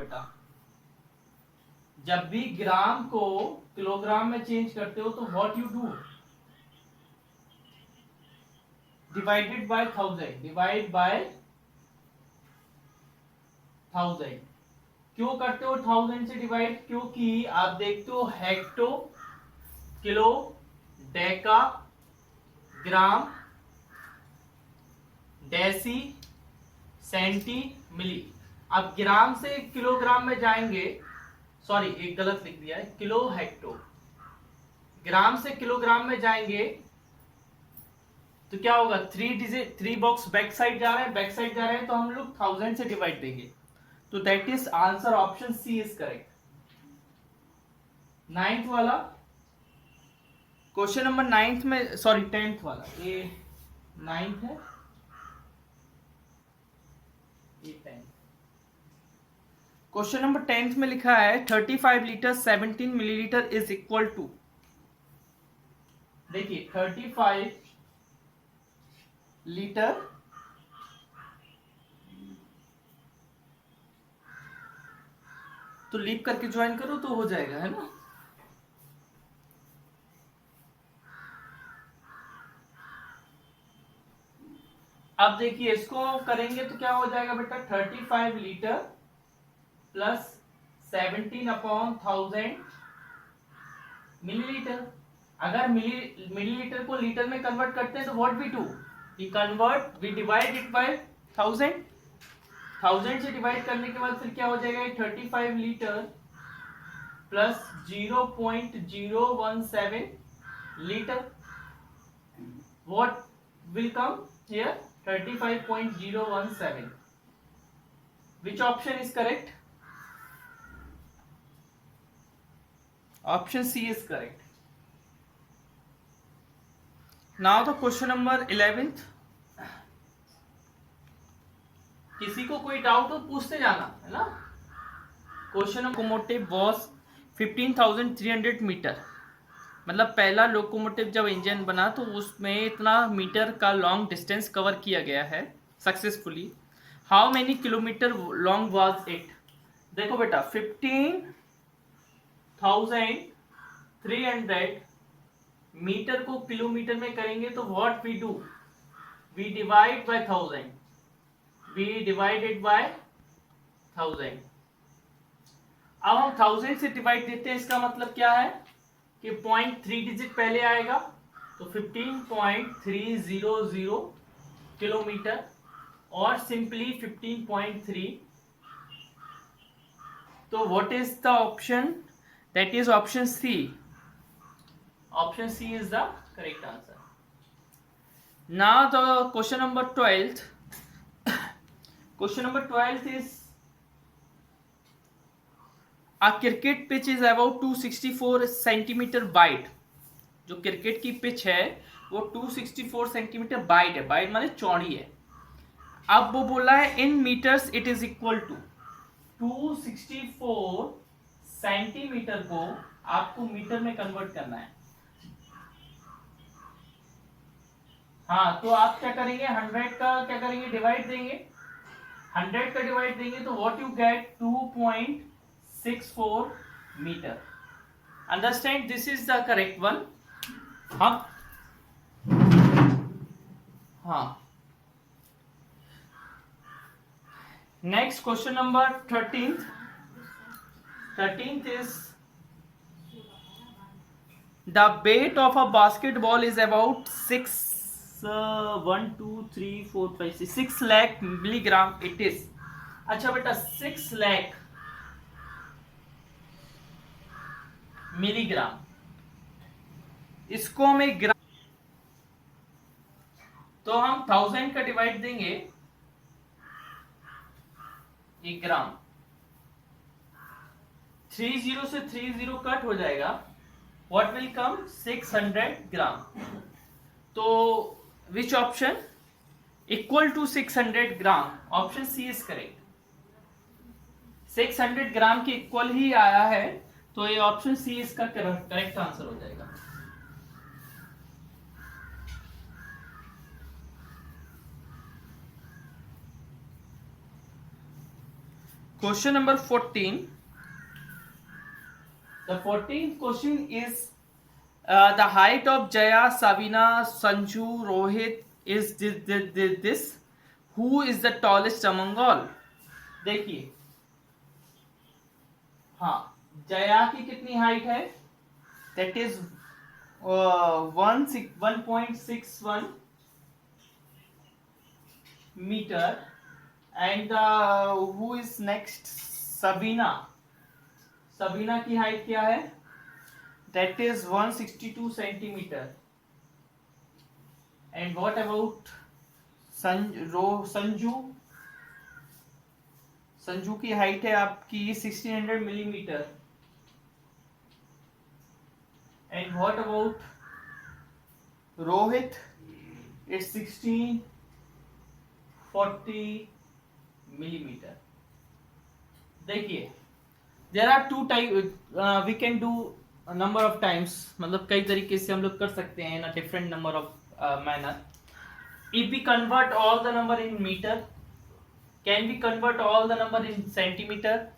बेटा, जब भी ग्राम को किलोग्राम में चेंज करते हो तो what you do, divided by 1000, divide by 1000। क्यों करते हो 1000 से डिवाइड? क्योंकि आप देखते हो हेक्टो, किलो, डेका, ग्राम, डेसी, सेंटी, मिली। अब ग्राम से किलोग्राम में जाएंगे, सॉरी एक गलत लिख दिया है, किलो हेक्टो, ग्राम से किलोग्राम में जाएंगे तो क्या होगा, 3 बॉक्स बैक साइड जा रहे हैं, बैक साइड जा रहे हैं तो हम लोग 1000 से डिवाइड देंगे। तो that is answer option C is correct. Ninth वाला क्वेश्चन नंबर, नाइन्थ में, सॉरी 10th वाला, ये नाइन्थ है, ये 10th। क्वेश्चन नंबर 10th में लिखा है 35 litre 17 millilitre is equal to, देखिए 35 लीटर तो लीप करके ज्वाइन करो तो हो जाएगा, है ना। अब देखिए इसको करेंगे तो क्या हो जाएगा बेटा, 35 लीटर प्लस 17/1000 मिलीलीटर। अगर मिलीलीटर को लीटर में कन्वर्ट करते हैं तो what we do, we divide it by 1000। 1000 से डिवाइड करने के बाद फिर क्या हो जाएगा, 35 litre plus 0.017 litre, what will come here, 35.017। Which option is correct? Option C is correct. Now the question number 11th। किसी को कोई डाउट हो पूछते जाना, है ना। क्वेश्चन लोकोमोटिव वॉज 15,300 मीटर, मतलब पहला लोकोमोटिव जब इंजन बना तो उसमें इतना मीटर का लॉन्ग डिस्टेंस कवर किया गया है successfully. How many kilometre long was it? देखो बेटा 15,300 मीटर को किलोमीटर में करेंगे तो what we do, we divide by 1000, we divided by 1000। अब हम 1000 से डिवाइड देते हैं, इसका मतलब क्या है कि 0.3 डिजिट पहले आएगा तो 15.300 किलोमीटर, और सिंपली 15.3। तो what is the option, that is option C. Option C is the correct answer. Now the question number 12th। Question number 12th is A cricket pitch is about 264 centimetre wide. जो cricket की pitch है वो 264 centimetre wide है, wide माने चौड़ी है। अब वो बोला है in metres it is equal to 264 centimetre को आपको मीटर में कन्वर्ट करना है। हाँ, तो आप क्या करेंगे, 100 का क्या करेंगे, डिवाइड देंगे। 100 का डिवाइड देंगे तो what you get 2.64 metre. Understand, this is the correct one. हाँ, next question number 13th। 13th is the weight of a basketball is about 6 lakh milligram it is. अच्छा बेटा 6 लाख मिलीग्राम, इसको हमें ग्राम, तो हम 1000 का डिवाइड देंगे, ये ग्राम, 30 से 30 कट हो जाएगा, व्हाट विल कम 600 ग्राम। तो which option, equal to 600 gram, option C is correct. 600 gram के इक्वल ही आया है तो ये ऑप्शन सी इसका करेक्ट आंसर हो जाएगा। Question number 14. The 14th question is the height of Jaya, Sabina, Sanju, Rohit is this. Who is the tallest among all? देखिए, हाँ, जया की कितनी हाइट है? That is 1.61 meter. And who is next? Sabina. Sabina की height क्या है? That is 162 centimeter. And what about Sanju? Sanju की height है आपकी 1600 millimetre. And what about Rohit? It's 1640 millimeter. देखिए, there are two type, we can do a number of times, मतलब कई तरीके से हम लोग कर सकते हैं in a different number of manner. If we convert all the number in meter, can we convert all the number in centimeter?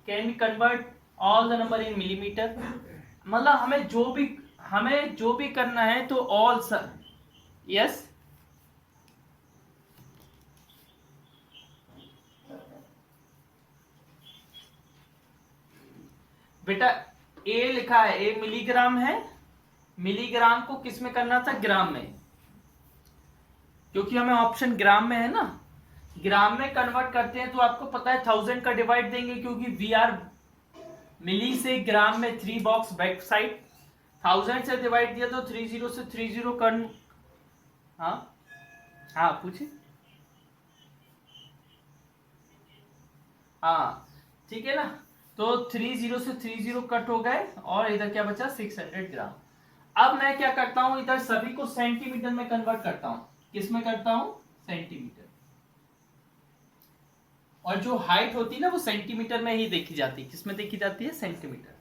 Can we convert all the number in millimeter? मतलब हमें जो भी करना है तो all सर, yes. बेटा ए लिखा है, ए मिलीग्राम है, मिलीग्राम को किस में करना था? ग्राम में, क्योंकि हमें ऑप्शन ग्राम में है ना. ग्राम में कन्वर्ट करते हैं तो आपको पता है 1000 का डिवाइड देंगे, क्योंकि वी आर मिली से ग्राम में 3 बॉक्स बैक साइड, 1000 से डिवाइड दिया तो 30 से 30 कर. हाँ पूछिए. हाँ ठीक है ना, तो 30 से 30 कट हो गए और इधर क्या बचा? 600 ग्राम. अब मैं क्या करता हूं, इधर सभी को सेंटीमीटर में कन्वर्ट करता हूं. किस में करता हूं? सेंटीमीटर. और जो हाइट होती है ना वो सेंटीमीटर में ही देखी जाती है. किस में देखी जाती है? सेंटीमीटर.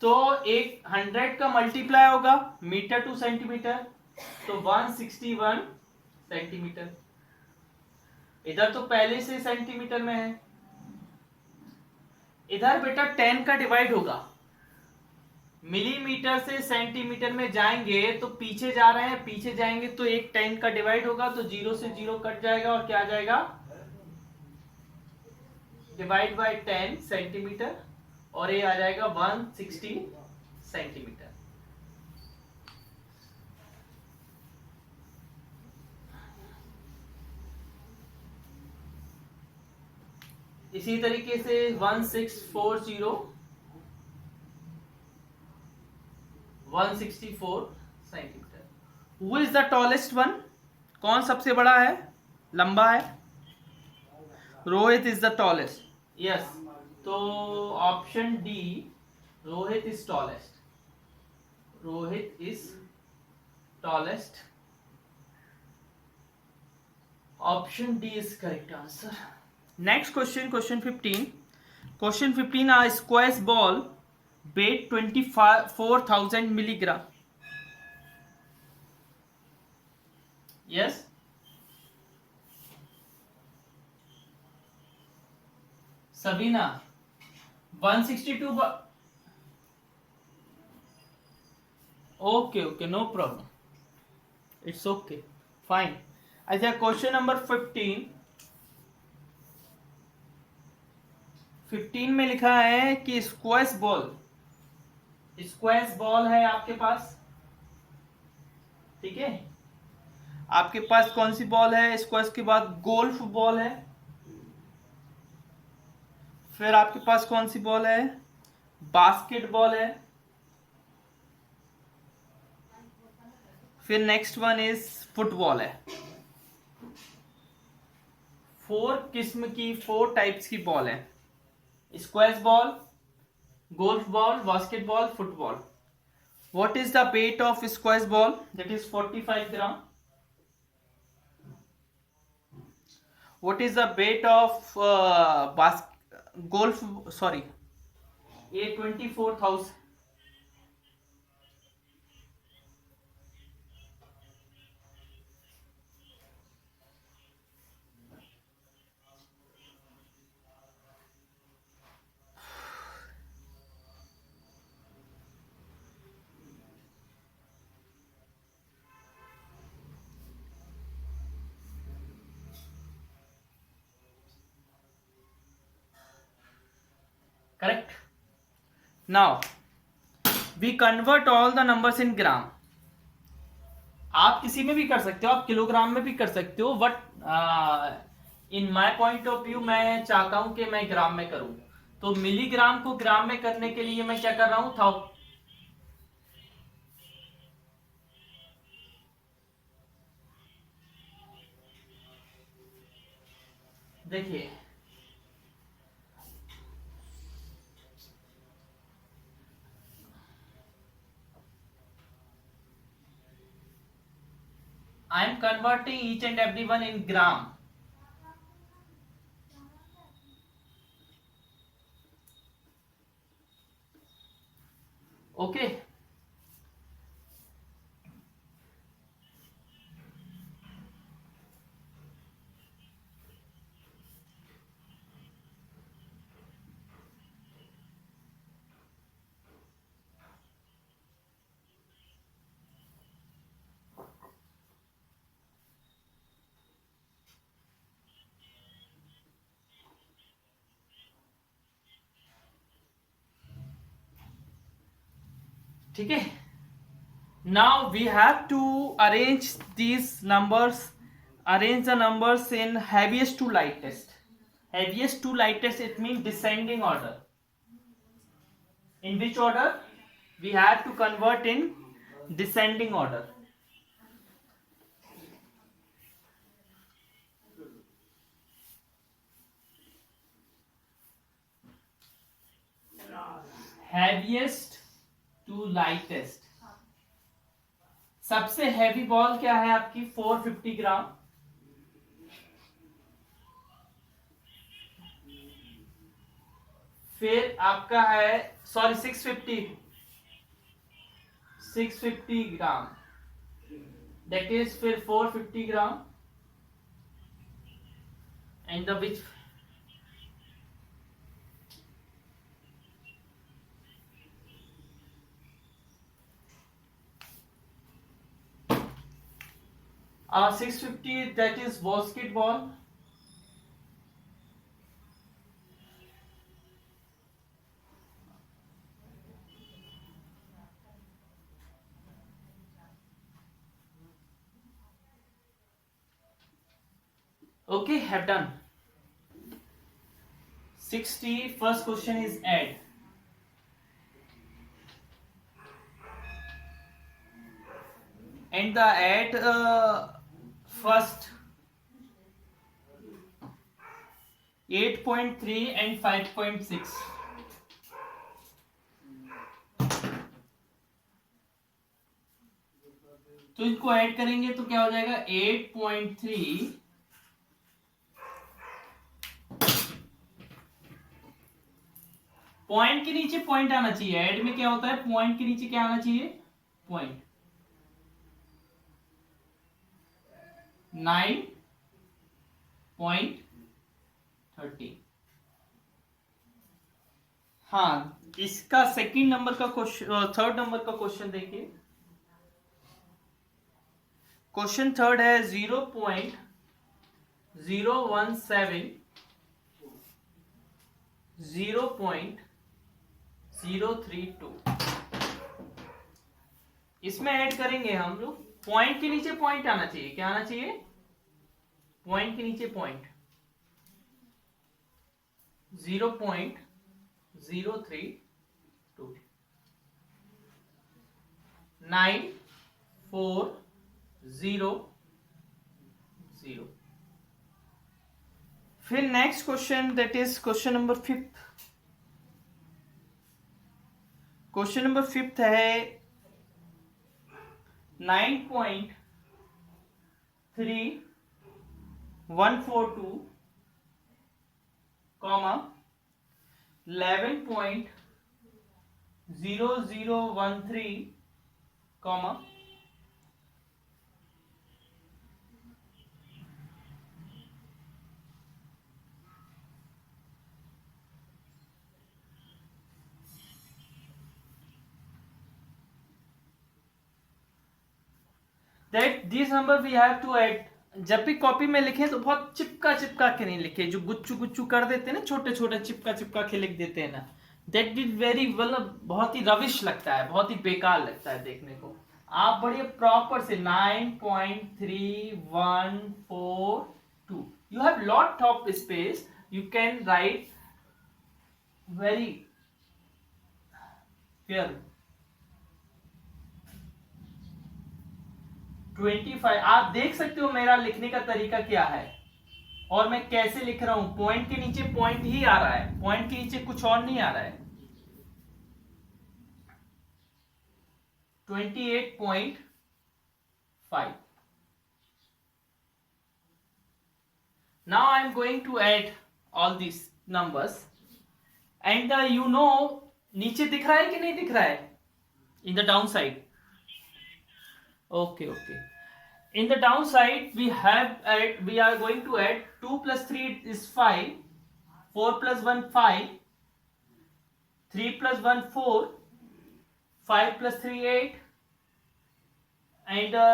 तो एक 100 का मल्टीप्लाई होगा मीटर टू सेंटीमीटर, तो 161 सेंटीमीटर. इधर तो पहले से सेंटीमीटर में है. इधर बेटा 10 का डिवाइड होगा, मिलीमीटर से सेंटीमीटर में जाएंगे तो पीछे जा रहे हैं, पीछे जाएंगे तो एक 10 का डिवाइड होगा, तो 0 से 0 कट जाएगा और क्या आ जाएगा? डिवाइड बाय 10 सेंटीमीटर, और ये आ जाएगा 160 सेंटीमीटर. इसी तरीके से 1640 164 centimetre. Who is the tallest one? कौन सबसे बड़ा है, लंबा है? Rohit is the tallest. Yes, तो option D, Rohit is tallest. Rohit is tallest. Option D is correct answer. Next question, question 15. Question 15, a squash ball weight 24,000 milligram. Yes. Sabina 162. Okay, no problem. It's okay, fine. अच्छा, question number 15 में लिखा है कि squash ball है आपके पास. ठीक है, आपके पास कौन सी बॉल है? स्क्वैश के बाद गोल्फ बॉल है. फिर आपके पास कौन सी बॉल है? बास्केटबॉल है. फिर नेक्स्ट वन इज फुटबॉल है. 4 किस्म की, 4 टाइप्स की बॉल है. Squash ball, golf ball, basketball, football. What is the weight of squash ball? That is 45 gram. What is the weight of golf? Sorry, a 24,000. Correct. Now we convert all the numbers in gram. आप किसी में भी कर सकते हो, आप kilogram में भी कर सकते हो, but in my point of view मैं चाहता हूं कि मैं ग्राम में करूं. तो मिलीग्राम को ग्राम में करने के लिए मैं क्या कर रहा हूं, देखिए I am converting each and every one in gram. Okay. ठीक है. Now we have to arrange these numbers, arrange the numbers in heaviest to lightest. Heaviest to lightest, it means descending order. In which order? We have to convert in descending order. Heaviest to lightest. सबसे heavy ball क्या है आपकी, 450 ग्राम. फिर आपका है, sorry 650 gram, that is फिर 450 ग्राम. And the which और 650 that is basketball. Okay, have done. 60. First question is add. And the add first 8.3 and 5.6. तो इनको ऐड करेंगे तो क्या हो जाएगा, 8.3 पॉइंट के नीचे पॉइंट आना चाहिए. ऐड में क्या होता है, पॉइंट के नीचे क्या आना चाहिए, पॉइंट. 9.30. हाँ, इसका सेकंड नंबर का क्वेश्चन, थर्ड नंबर का क्वेश्चन देखिए. क्वेश्चन थर्ड है 0.017 0.032. इसमें ऐड करेंगे हम लोग, पॉइंट के नीचे पॉइंट आना चाहिए. क्या आना चाहिए, पॉइंट के नीचे पॉइंट. 0.032. 9,4,0,0. फिर next question, that is question number 5. Question number 5 है 9.3142 comma 11.0013 comma that this number we have to add. जब भी कॉपी में लिखें तो बहुत चिपका चिपका के नहीं लिखे, जो गुच्चू गुच्चू कर देते हैं ना, छोटे छोटे चिपका चिपका के लिख देते हैं ना, दैट इज वेरी, मतलब बहुत ही रविश लगता है, बहुत ही बेकार लगता है देखने को। आप बड़े प्रॉपर से 9.3142, you have lot of space, you can write very clear. 25, आप देख सकते हो मेरा लिखने का तरीका क्या है और मैं कैसे लिख रहा हूं। पॉइंट के नीचे पॉइंट ही आ रहा है, पॉइंट के नीचे कुछ और नहीं आ रहा है। 28.5। now I am going to add all these numbers and नीचे दिख रहा है कि नहीं दिख रहा है in the downside? Okay, okay. In the downside we are going to add 2 plus 3 is 5, 4 plus 1 5, 3 plus 1 4, 5 plus 3 8, and the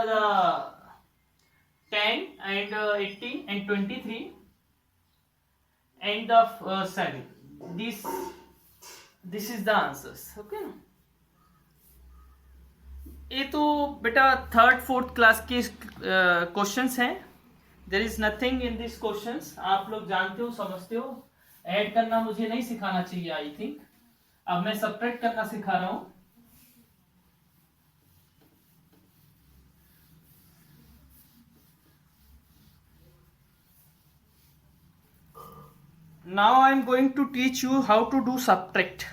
10 and 18 and 23 and the 7. This is the answers. Okay ना? ये तो बेटा थर्ड फोर्थ क्लास के questions हैं। There is nothing in this questions, आप लोग जानते हो, समझते हो। ऐड करना मुझे नहीं सिखाना चाहिए आई थिंक, अब मैं सब्ट्रैक्ट करना सिखा रहा हूं। now I am going to teach you how to do subtract.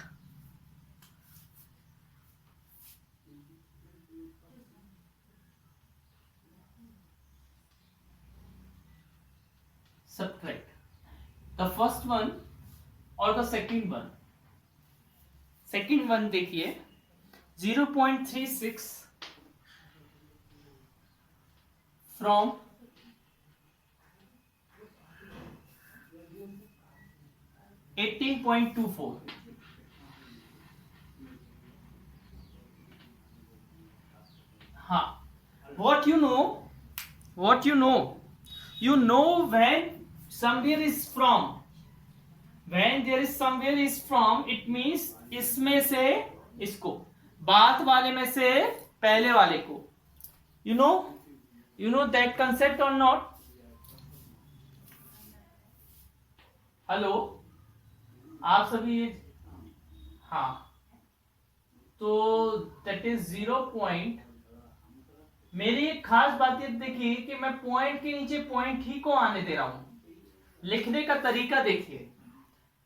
Subtract the first one और the second one। second one देखिए 0.36 from 18.24। हाँ, what you know when somewhere is from, when there is somewhere is from, it means इसमें से इसको, बाद वाले में से पहले वाले को। you know that concept or not? Hello, आप सभी, हाँ, तो दैट इज 0 मेरी एक खास बात ये देखिए कि मैं पॉइंट के नीचे पॉइंट ही को आने दे रहा हूं। लिखने का तरीका देखिए,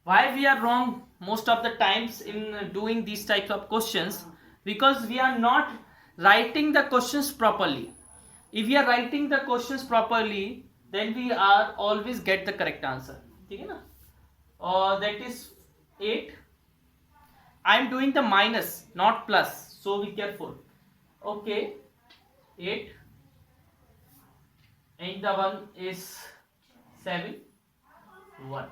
why we are wrong most of the times in doing these types of questions, because we are not writing the questions properly. If we are writing the questions properly, then we are always get the correct answer. ठीक है ना? That is 8. I am doing the minus, not plus, so be careful. Okay, 8 and the 1 is 7, 1.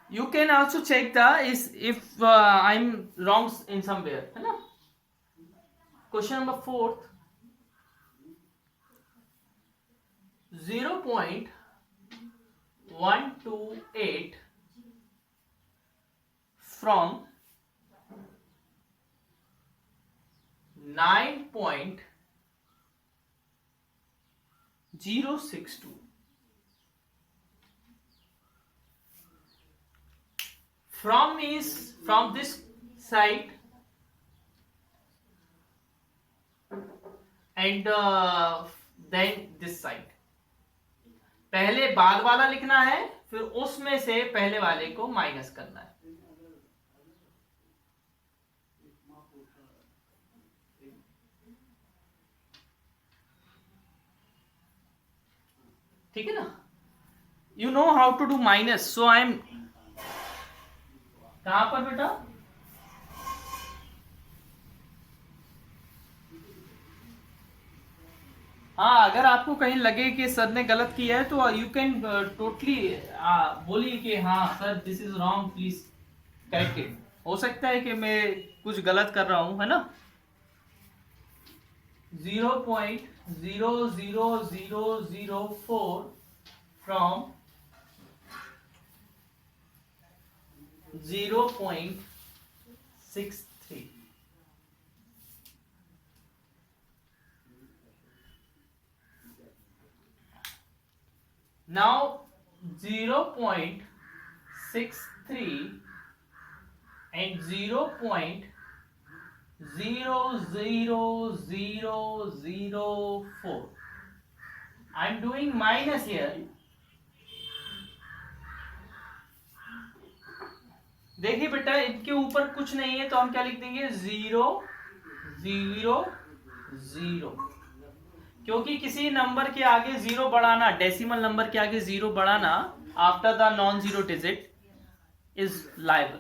You can also check the is if I'm wrong in somewhere, है ना? Question number 4, 0.128 from 9.062। from is from this side and then this side। पहले बाद वाला लिखना है, फिर उसमें से पहले वाले को माइनस करना है। ठीक है ना? You know how to do minus, so I am कहां पर बेटा? हाँ, अगर आपको कहीं लगे कि सर ने गलत किया है तो यू कैन टोटली बोलिए कि हाँ sir this is wrong, please correct it. हो सकता है कि मैं कुछ गलत कर रहा हूं, है ना? 0.00004 from 0.63. Now 0.63 and 0.00004. I'm doing minus here. देखिए बेटा, इनके ऊपर कुछ नहीं है तो हम क्या लिख देंगे 0 0 0, क्योंकि किसी नंबर के आगे जीरो बढ़ाना, डेसिमल नंबर के आगे जीरो बढ़ाना after the non zero digit is liable.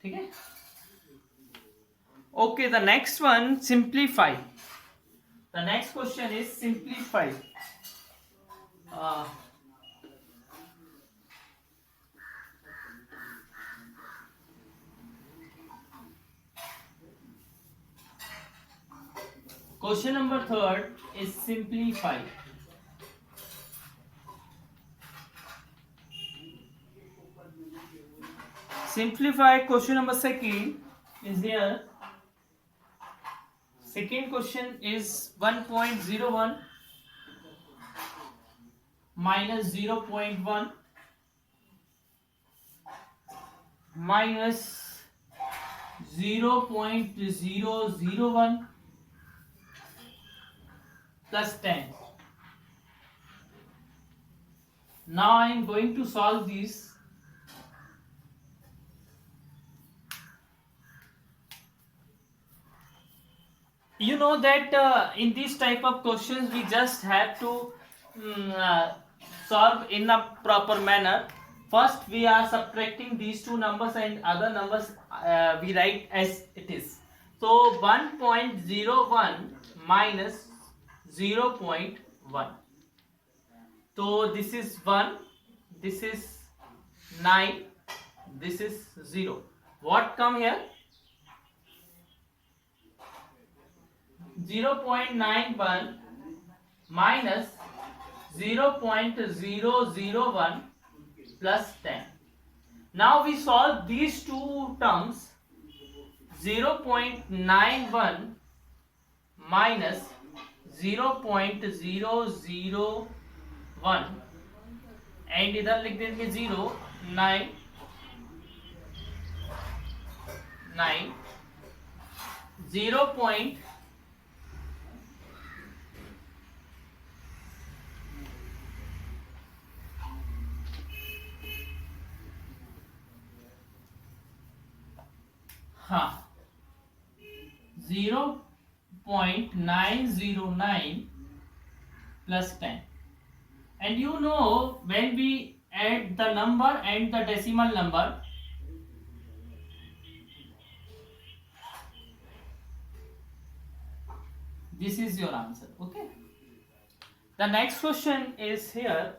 ठीक है. Okay, the next one, simplify. The next question is simplify. Question number 3 is simplify. Simplify question number 2 is here. Second question is 1.01 minus 0.1 minus 0.001 plus 10. Now I am going to solve these. You know that in these type of questions we just have to solve in a proper manner. First we are subtracting these two numbers and other numbers we write as it is. So 1.01 minus 0.1. So this is 1, this is 9, this is 0. What come here? 0.91 minus 0.001 plus 10. Now we solve these two terms. 0.91 minus 0.001 and इधर लिख देंगे 0 9 9 0. हाँ 0.909 plus 10. And you know when we add the number and the decimal number, this is your answer. Okay. The next question is here.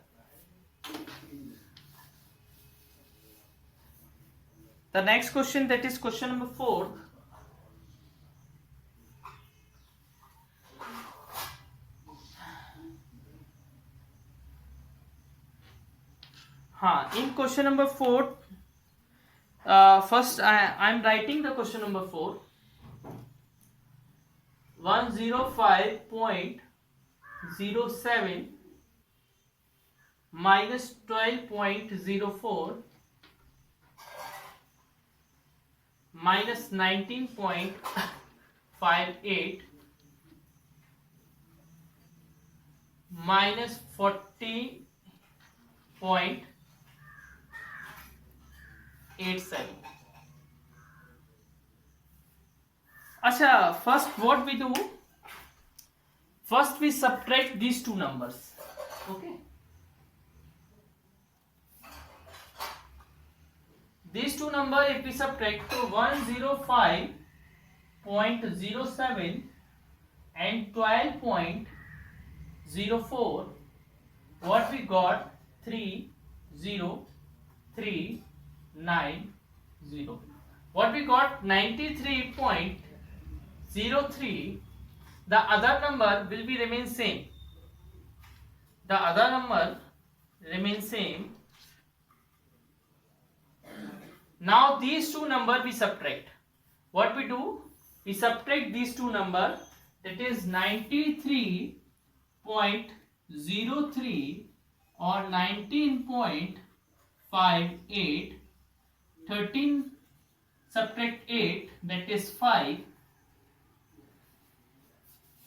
The next question, that is question number 4. In question number 4, first I am writing the question number 4. 105.07 minus 12.04 minus 19.58 minus 40.87. अच्छा, first what we do? First we subtract these two numbers. Okay. These two numbers if we subtract, to 105.07 and 12.04, what we got 302.9. 0.0390. What we got? 93.03. The other number will be remain same. The other number remain same. Now these two number we subtract. What we do? We subtract these two number, that is 93.03 or 19.58. 13 subtract 8, that is 5,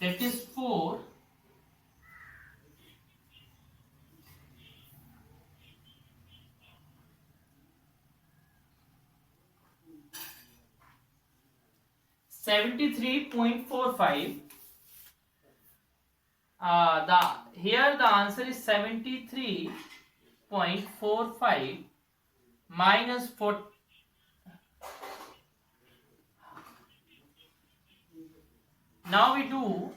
that is 4, 73.45. Here the answer is 73.45 minus 4. Now we do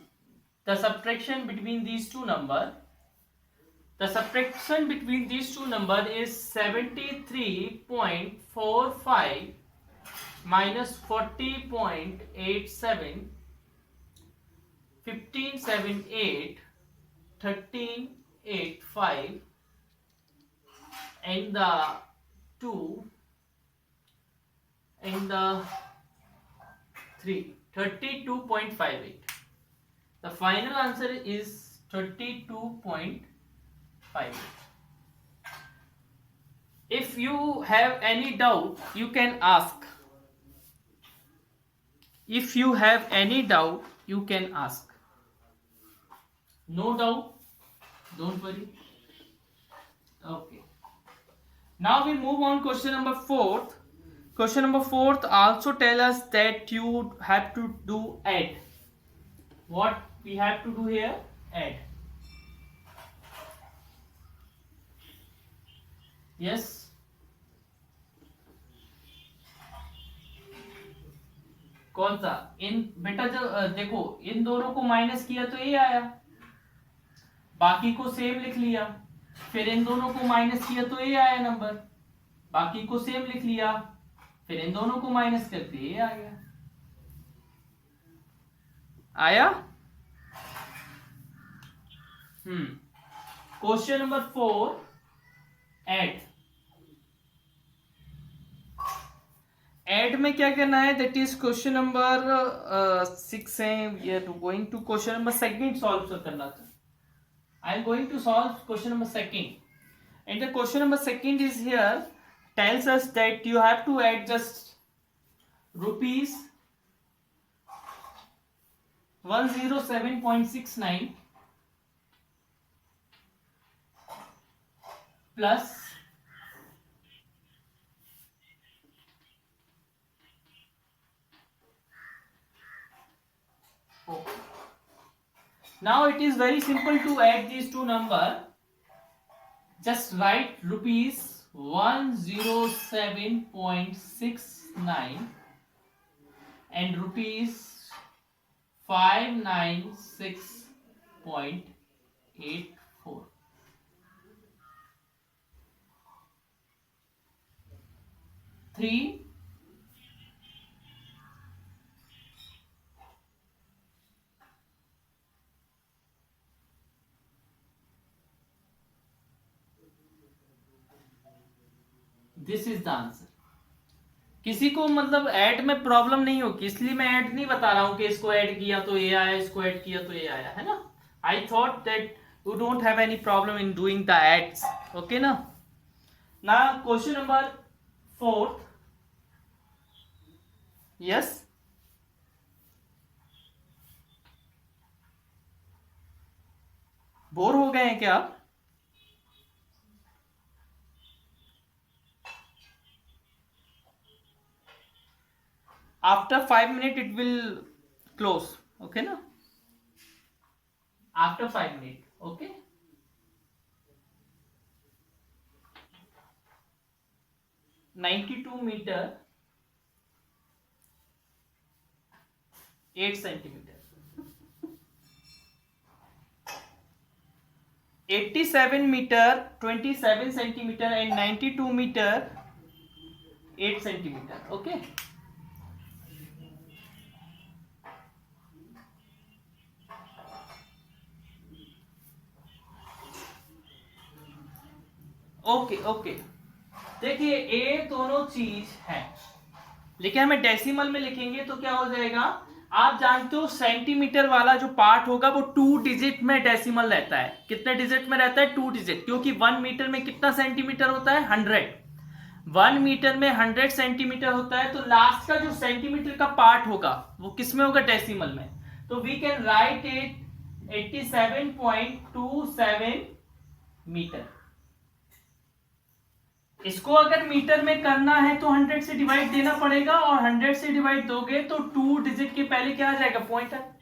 the subtraction between these two number. The subtraction between these two number is 73.45 minus 40.87, 15.78, 13.85, and the 2 and the 3, 32.58. The final answer is 32.58. If you have any doubt, you can ask. If you have any doubt, you can ask. No doubt? Don't worry. Okay. Now we move on question number 4. Question number 4 also tell us that you have to do add. What we have to do here? Add. Yes. कौन सा? इन बेटा जब देखो इन दोनों को minus किया तो ये आया, बाकी को सेम लिख लिया, फिर इन दोनों को माइनस किया तो ये आया नंबर, बाकी को सेम लिख लिया, फिर इन दोनों को माइनस करके ये आ गया। आया? Question number 4 add. ऐड में क्या करना है? दैट इज क्वेश्चन नंबर 6 है। We are going to question number 2 solve करना था। I am going to solve question number 2 and the question number 2 is here tells us that you have to add just rupees 107.69 plus now it is very simple to add these two number. Just write rupees 107.69 and rupees 596.84. Three this is the answer. किसी को मतलब add में problem नहीं होगी, इसलिए मैं add नहीं बता रहा हूं कि इसको ऐड किया तो ये आया, इसको ऐड किया तो ये आया, है ना। I thought that you don't have any problem in doing the adds, okay ना। Now question number 4। Yes, bore हो गए हैं क्या आप? After 5 minutes it will close, okay na? After 5 minutes, okay. 92 meter 8 centimeter. 87 metre 27 centimetre and 92 metre 8 centimetre. Okay, okay okay. देखिए ये दोनों चीज है, लेकिन हमें डेसिमल में लिखेंगे तो क्या हो जाएगा, आप जानते हो सेंटीमीटर वाला जो पार्ट होगा वो 2 डिजिट में डेसिमल रहता है। कितने डिजिट में रहता है? 2 डिजिट, क्योंकि 1 मीटर में कितना सेंटीमीटर होता है? 100। 1 मीटर में 100 सेंटीमीटर होता है, तो लास्ट का जो सेंटीमीटर का पार्ट होगा वो किस में होगा? डेसिमल में। तो we can write it 87.27 metre. इसको अगर मीटर में करना है तो 100 से डिवाइड देना पड़ेगा, और 100 से डिवाइड दोगे तो 2 डिजिट के पहले क्या आ जाएगा? पॉइंट है।